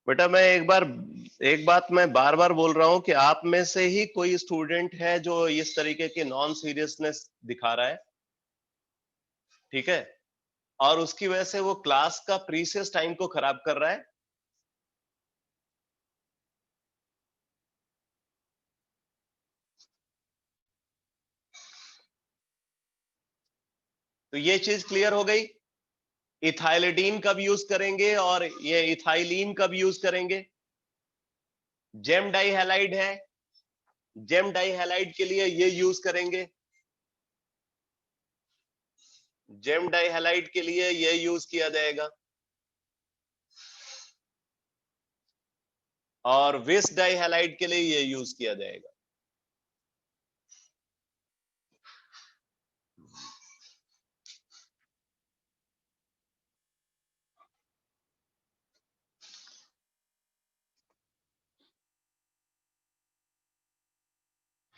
बेटा मैं एक बात मैं बार बार बोल रहा हूं कि आप में से ही कोई स्टूडेंट है जो इस तरीके की नॉन सीरियसनेस दिखा रहा है, ठीक है, और उसकी वजह से वो क्लास का प्रीसियस टाइम को खराब कर रहा है। तो ये चीज क्लियर हो गई। इथाइलिडीन कब यूज करेंगे और ये इथाइलीन कब यूज करेंगे? जेम डाइहैलाइड है, जेम डाइहैलाइड के लिए ये यूज करेंगे, जेम डाइहैलाइड के लिए ये यूज किया जाएगा, और विस डाइहैलाइड के लिए ये यूज किया जाएगा।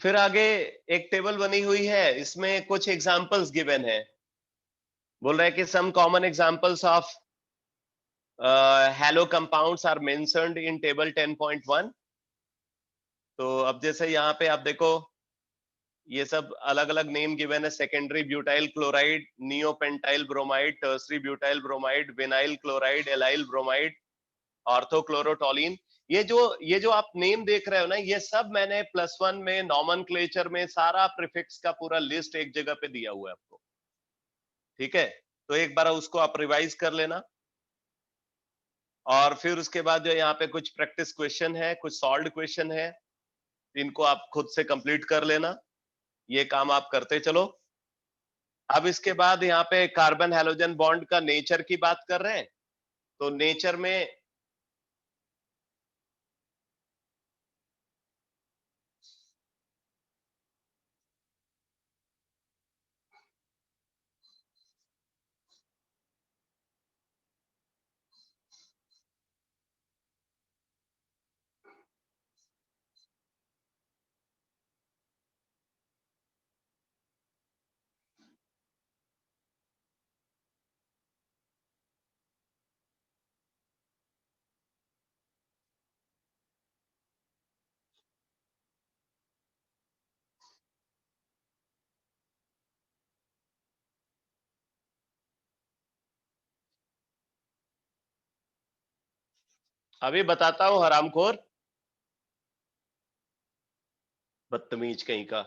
फिर आगे एक टेबल बनी हुई है, इसमें कुछ एग्जांपल्स गिवन है। बोल रहा है कि some common examples of halo compounds are mentioned in table 10.1। तो अब जैसे यहाँ पे आप देखो, ये सब अलग अलग नेम गिवन है। Secondary butyl chloride, neopentyl bromide, tertiary butyl bromide, vinyl chloride, allyl bromide, orthochlorotoluene. ये जो आप नेम देख रहे हो ना, ये सब मैंने +1 में नॉमेनक्लेचर में सारा प्रीफिक्स का पूरा लिस्ट एक जगह पे दिया हुआ है आपको, ठीक है। तो एक बार उसको आप रिवाइज कर लेना, और फिर उसके बाद जो यहाँ पे कुछ प्रैक्टिस क्वेश्चन है, कुछ सॉल्व्ड क्वेश्चन है, इनको आप खुद से कंप्लीट कर लेना। ये काम आप करते चलो। अब इसके बाद यहाँ पे कार्बन हैलोजन बॉन्ड का नेचर की बात कर रहे हैं। तो नेचर में अभी बताता हूं हरामखोर, बदतमीज कहीं का।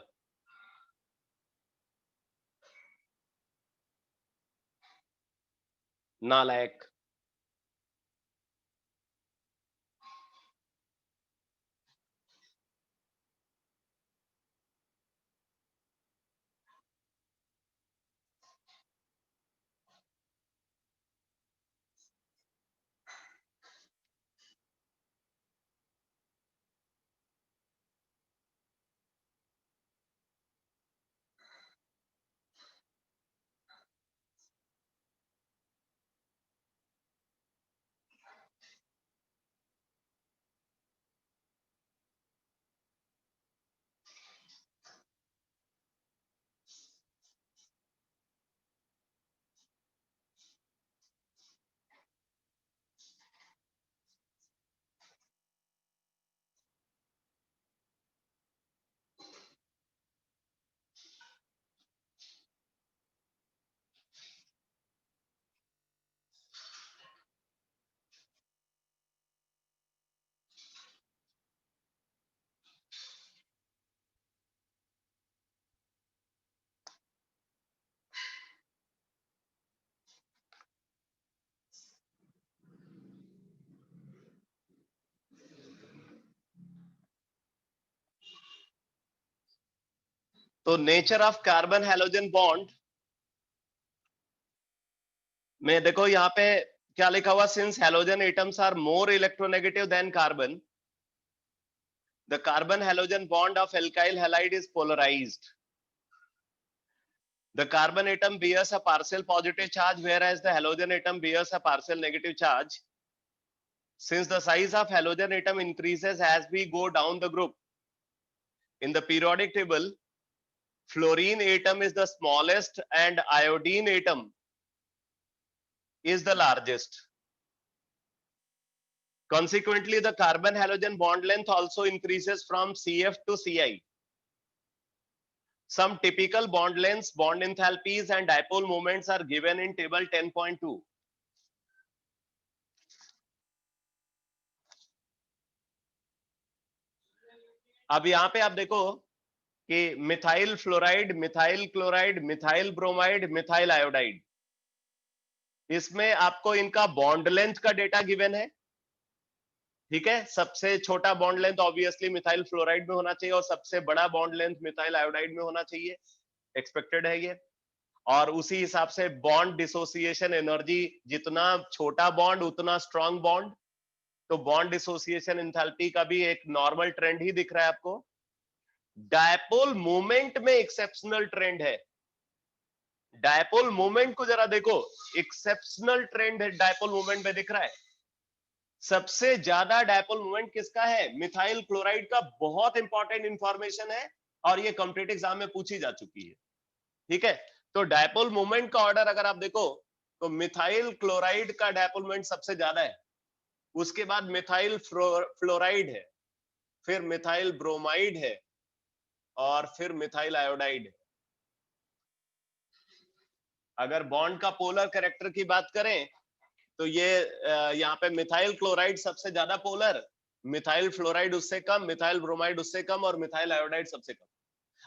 नालायक। तो nature of carbon halogen bond में देखो यहाँ पे क्या लिखा हुआ, since halogen atoms are more electronegative than carbon, the carbon halogen bond of alkyl halide is polarised. The carbon atom bears a partial positive charge, whereas the halogen atom bears a partial negative charge. since the size of halogen atom increases as we go down the group. In the periodic table, fluorine atom is the smallest and iodine atom is the largest. Consequently, the carbon halogen bond length also increases from CF to Ci. Some typical bond lengths, bond enthalpies and dipole moments are given in table 10.2. अब यहाँ पे आप देखो कि methyl fluoride, methyl chloride, methyl bromide, methyl iodide, इसमें आपको इनका bond length का डेटा गिवन है। ठीक है, सबसे छोटा bond length obviously methyl fluoride में होना चाहिए और सबसे बड़ा बॉन्ड लेंथ मिथाइल आयोडाइड में होना चाहिए, एक्सपेक्टेड है ये। और उसी हिसाब से बॉन्ड डिसोसिएशन एनर्जी, जितना छोटा बॉन्ड उतना स्ट्रॉन्ग बॉन्ड, तो बॉन्ड डिसोसिएशन एंथैल्पी का भी एक नॉर्मल ट्रेंड ही दिख रहा है आपको। डायपोल मोमेंट में एक्सेप्शनल ट्रेंड है। डायपोल मोमेंट को जरा देखो, एक्सेप्शनल ट्रेंड है डायपोल मोमेंट में दिख रहा है। सबसे ज्यादा डायपोल मोमेंट किसका है? मिथाइल क्लोराइड का। बहुत इंपॉर्टेंट इंफॉर्मेशन है और ये कॉम्पिटिटिव एग्जाम में पूछी जा चुकी है। ठीक है, तो डायपोल मोमेंट का ऑर्डर अगर आप देखो तो मिथाइल क्लोराइड का डायपोल मोमेंट सबसे ज्यादा है, उसके बाद मिथाइल फ्लोराइड है, फिर मिथाइल ब्रोमाइड है और फिर मिथाइल आयोडाइड है। अगर बॉन्ड का पोलर कैरेक्टर की बात करें तो ये यहाँ पे मिथाइल क्लोराइड सबसे ज्यादा पोलर, मिथाइल फ्लोराइड उससे कम, मिथाइल ब्रोमाइड उससे कम और मिथाइल आयोडाइड सबसे कम।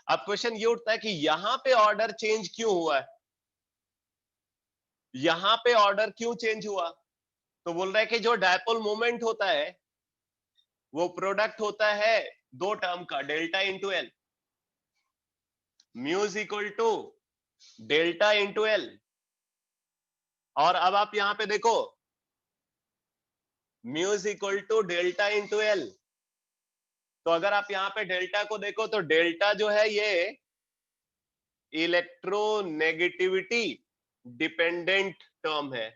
अब क्वेश्चन ये उठता है कि यहां पे ऑर्डर चेंज क्यों हुआ है? यहां पे ऑर्डर क्यों चेंज हुआ? तो बोल रहा है कि जो डायपोल मोमेंट होता है वो प्रोडक्ट होता है दो टर्म का, delta into L. Mu is equal to delta into L. और अब आप यहां पे देखो, mu is equal to delta into L. तो अगर आप यहां पे डेल्टा को देखो तो डेल्टा जो है ये इलेक्ट्रोनेगेटिविटी डिपेंडेंट टर्म है,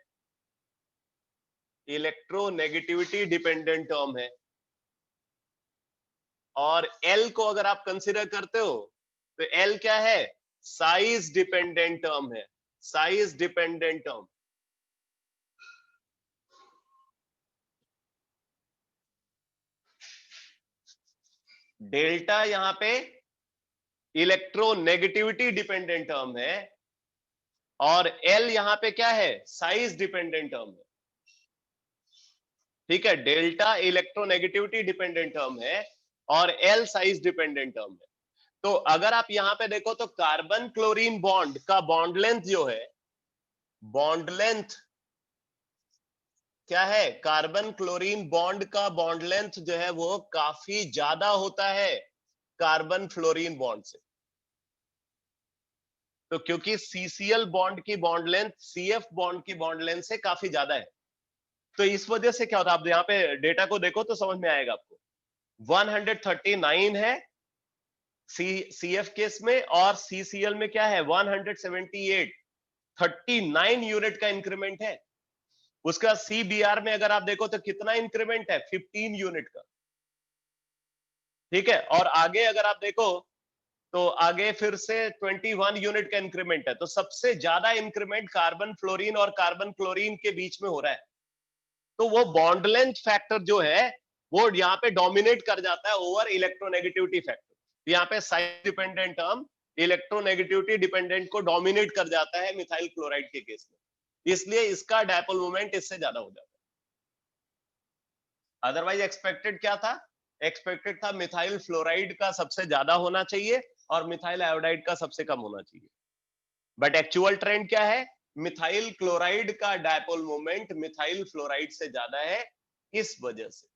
इलेक्ट्रोनेगेटिविटी डिपेंडेंट टर्म है। और एल को अगर आप कंसीडर करते हो तो एल क्या है? साइज डिपेंडेंट टर्म है, साइज डिपेंडेंट टर्म। डेल्टा यहां पे इलेक्ट्रोनेगेटिविटी डिपेंडेंट टर्म है और एल यहां पे क्या है? साइज डिपेंडेंट टर्म है। ठीक है, डेल्टा इलेक्ट्रोनेगेटिविटी डिपेंडेंट टर्म है और एल साइज डिपेंडेंट टर्म है। तो अगर आप यहां पे देखो तो कार्बन क्लोरीन बॉन्ड का बॉन्ड लेंथ जो है, बॉन्ड लेंथ क्या है? कार्बन क्लोरीन बॉन्ड का बॉन्ड लेंथ जो है वो काफी ज्यादा होता है कार्बन फ्लोरीन बॉन्ड से। तो क्योंकि सीसीएल बॉन्ड की बॉन्ड लेंथ सीएफ बॉन्ड की बॉन्ड लेंथ से काफी ज्यादा है, तो इस वजह से क्या होता है, आप यहाँ पे डेटा को देखो तो समझ में आएगा आपको। 139 है सीएफ केस में और सीसीएल में क्या है? 178, 39 यूनिट का इंक्रीमेंट है। उसका सीबीआर में अगर आप देखो तो कितना इंक्रीमेंट है? 15 यूनिट का। ठीक है, और आगे अगर आप देखो तो आगे फिर से 21 यूनिट का इंक्रीमेंट है। तो सबसे ज्यादा इंक्रीमेंट कार्बन फ्लोरीन और कार्बन क्लोरीन के बीच में हो रहा है। तो वो बॉन्ड लेंथ फैक्टर जो है वो यहाँ पे डोमिनेट कर जाता है ओवर इलेक्ट्रोनेगेटिविटी फैक्टर। यहाँ पे size dependent term electronegativity dependent को डोमिनेट कर जाता है मिथाइल क्लोराइड के केस में, इसलिए इसका डायपोल मोमेंट इससे ज्यादा हो जाता है। अदरवाइज एक्सपेक्टेड क्या था? एक्सपेक्टेड था मिथाइल फ्लोराइड का सबसे ज्यादा होना चाहिए और मिथाइल आयोडाइड का सबसे कम होना चाहिए। बट एक्चुअल ट्रेंड क्या है? मिथाइल क्लोराइड का डायपोल मोमेंट मिथाइल फ्लोराइड से ज्यादा है, इस वजह से।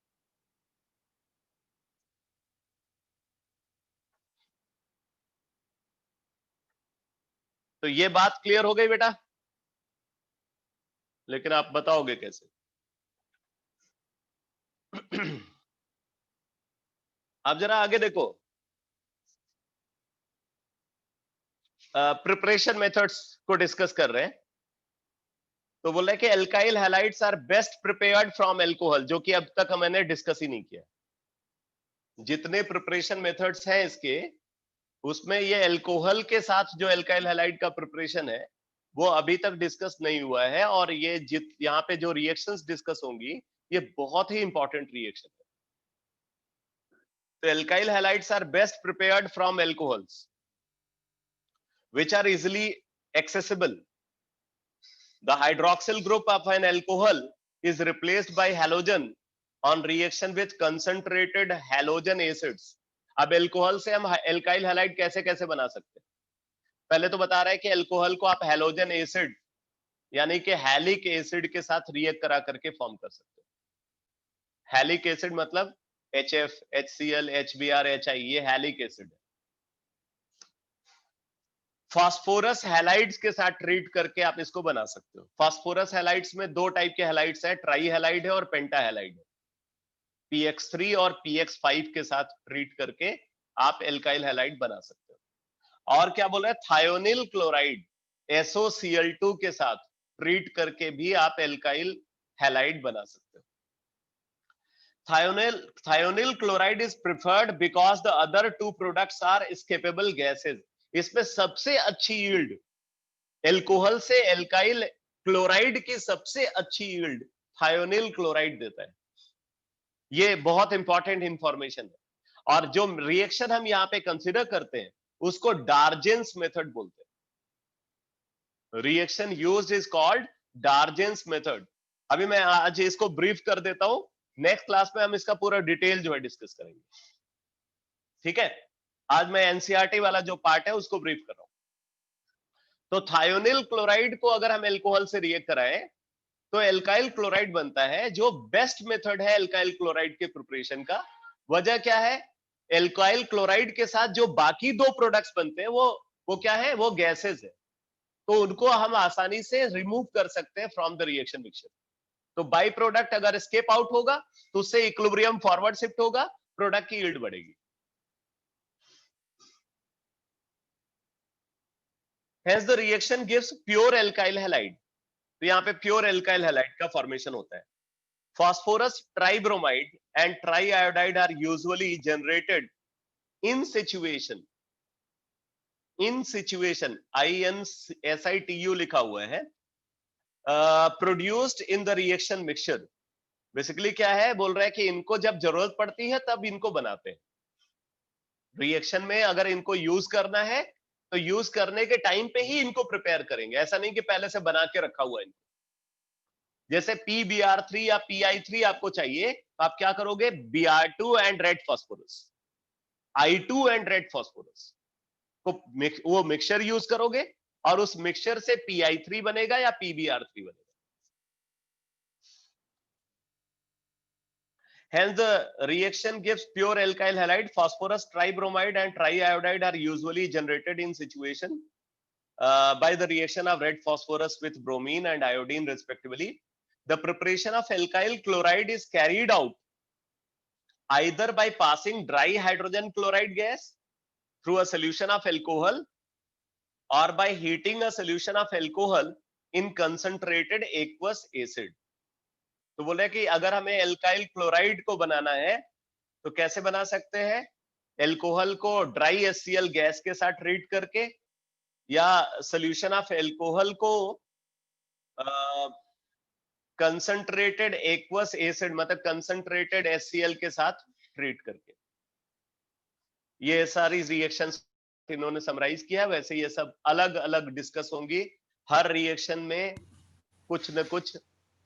तो ये बात क्लियर हो गई बेटा? लेकिन आप बताओगे कैसे? आप जरा आगे देखो, प्रिपरेशन मेथड्स को डिस्कस कर रहे हैं। तो बोल रहे हैं कि alkyl halides are best prepared from alcohol, जो कि अब तक मैंने डिस्कस ही नहीं किया। जितने प्रिपरेशन मेथड्स हैं इसके, उसमें ये एल्कोहल के साथ जो एल्काइल हैलाइड का प्रिपरेशन है वो अभी तक डिस्कस नहीं हुआ है, और ये यहाँ पे जो रिएक्शंस डिस्कस होंगी ये बहुत ही इंपॉर्टेंट रिएक्शन है। तो alkyl halides are best prepared from alcohols which are easily accessible. The hydroxyl group of an alcohol is replaced by halogen on reaction with concentrated halogen acids. अब alcohol से हम alkyl halide कैसे कैसे बना सकते हैं? पहले तो बता रहा है कि एल्कोहल को आप हैलोजन एसिड यानी कि हैलिक एसिड के साथ रिएक्ट करा करके फॉर्म कर सकते हैं। हैलिक एसिड मतलब HF, HCl, HBr, HI, ये हैलिक एसिड है। फास्फोरस हैलाइड्स के साथ ट्रीट करके आप इसको बना सकते हो। फास्फोरस हैलाइड्स में दो टाइप के हैलाइड्स है, ट्राई हैलाइड है और पेंटा हैलाइड है। PX3 और PX5 के साथ ट्रीट करके आप एल्काइल हैलाइड बना सकते हो। और क्या बोल रहे हैं, थायोनिल क्लोराइड SOCl2 के साथ ट्रीट करके भी आप एल्काइल हैलाइड बना सकते हो। Thionyl chloride is preferred because the other two products are escapable gases. इसमें सबसे अच्छी यील्ड एल्कोहल से एल्काइल क्लोराइड की सबसे अच्छी यील्ड थायोनिल क्लोराइड देता है। ये बहुत इंपॉर्टेंट इंफॉर्मेशन है। और जो रिएक्शन हम यहाँ पे कंसीडर करते हैं उसको डार्जेंस मेथड बोलते हैं। Reaction used is called डार्जेंस method. अभी मैं आज इसको ब्रीफ कर देता हूं, नेक्स्ट क्लास में हम इसका पूरा डिटेल जो है डिस्कस करेंगे। ठीक है, आज मैं एनसीईआरटी वाला जो पार्ट है उसको ब्रीफ कर रहा हूं। तो थायोनिल क्लोराइड को अगर हम एल्कोहल से रिएक्ट कराएं तो एल्काइल क्लोराइड बनता है, जो बेस्ट मेथड है एल्काइल क्लोराइड के प्रिपरेशन का। वजह क्या है, एल्काइल क्लोराइड के साथ जो बाकी दो प्रोडक्ट्स बनते हैं वो क्या है, वो गैसेस है, तो उनको हम आसानी से रिमूव कर सकते हैं फ्रॉम द रिएक्शन मिक्सचर। तो बाई प्रोडक्ट अगर स्केप आउट होगा तो उससे इक्विलिब्रियम फॉरवर्ड शिफ्ट होगा, प्रोडक्ट की यील्ड बढ़ेगी। Hence the reaction gives pure alkyl halide. तो यहाँ पे प्योर एल्काइल हैलाइड का फॉर्मेशन होता है। Phosphorus tribromide and triiodide are usually generated in situation INSITU लिखा हुआ है, produced in the reaction mixture. Basically क्या है, बोल रहा है कि इनको जब जरूरत पड़ती है तब इनको बनाते हैं। रिएक्शन में अगर इनको यूज करना है तो यूज करने के टाइम पे ही इनको प्रिपेयर करेंगे, ऐसा नहीं कि पहले से बना के रखा हुआ है इनको। जैसे PBr3 या PI3 आपको चाहिए तो आप क्या करोगे, Br2 and red phosphorus, I2 and red phosphorus को वो मिक्सचर यूज करोगे और उस मिक्सचर से PI3 बनेगा या PBr3 बनेगा। Hence the reaction gives pure alkyl halide. Phosphorus tribromide and triiodide are usually generated in situation by the reaction of red phosphorus with bromine and iodine respectively. The preparation of alkyl chloride is carried out either by passing dry hydrogen chloride gas through a solution of alcohol or by heating a solution of alcohol in concentrated aqueous acid. तो बोले कि अगर हमें alkyl chloride को बनाना है तो कैसे बना सकते हैं, एल्कोहल को ड्राई HCl गैस के साथ ट्रीट करके या सोल्यूशन ऑफ एल्कोहल को कंसंट्रेटेड एक्वस एसिड मतलब कंसंट्रेटेड HCl के साथ ट्रीट करके। ये सारी रिएक्शंस इन्होंने समराइज किया। वैसे ये सब अलग अलग डिस्कस होंगी, हर रिएक्शन में कुछ न कुछ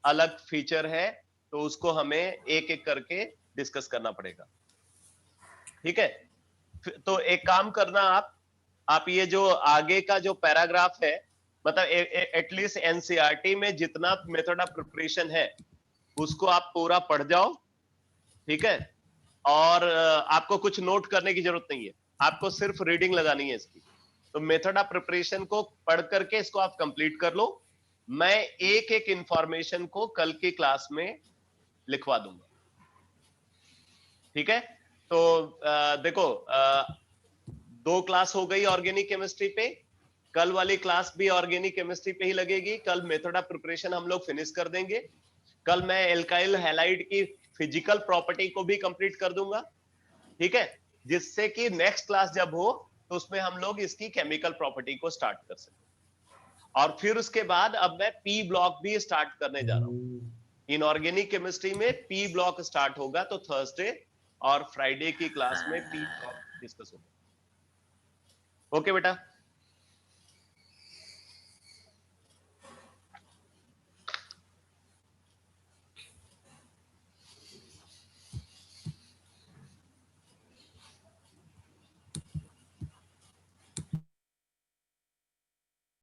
अलग फीचर है, तो उसको हमें एक एक करके डिस्कस करना पड़ेगा। ठीक है, तो एक काम करना, आप ये जो आगे का जो पैराग्राफ है, मतलब एटलीस्ट एनसीईआरटी में जितना मेथड ऑफ प्रिपरेशन है उसको आप पूरा पढ़ जाओ। ठीक है, और आपको कुछ नोट करने की जरूरत नहीं है, आपको सिर्फ रीडिंग लगानी है इसकी। तो मेथड ऑफ प्रिपरेशन को पढ़ करके इसको आप कंप्लीट कर लो। मैं एक एक इंफॉर्मेशन को कल की क्लास में लिखवा दूंगा। ठीक है, तो देखो 2 क्लास हो गई ऑर्गेनिक केमिस्ट्री पे, कल वाली क्लास भी ऑर्गेनिक केमिस्ट्री पे ही लगेगी। कल मेथड ऑफ प्रिपरेशन हम लोग फिनिश कर देंगे। कल मैं एल्काइल हैलाइड की फिजिकल प्रॉपर्टी को भी कंप्लीट कर दूंगा, ठीक है, जिससे कि नेक्स्ट क्लास जब हो तो उसमें हम लोग इसकी केमिकल प्रॉपर्टी को स्टार्ट कर सकें। और फिर उसके बाद अब मैं पी ब्लॉक भी स्टार्ट करने जा रहा हूं। इनऑर्गेनिक केमिस्ट्री में पी ब्लॉक स्टार्ट होगा, तो थर्सडे और फ्राइडे की क्लास में पी ब्लॉक डिस्कस होगा। ओके बेटा।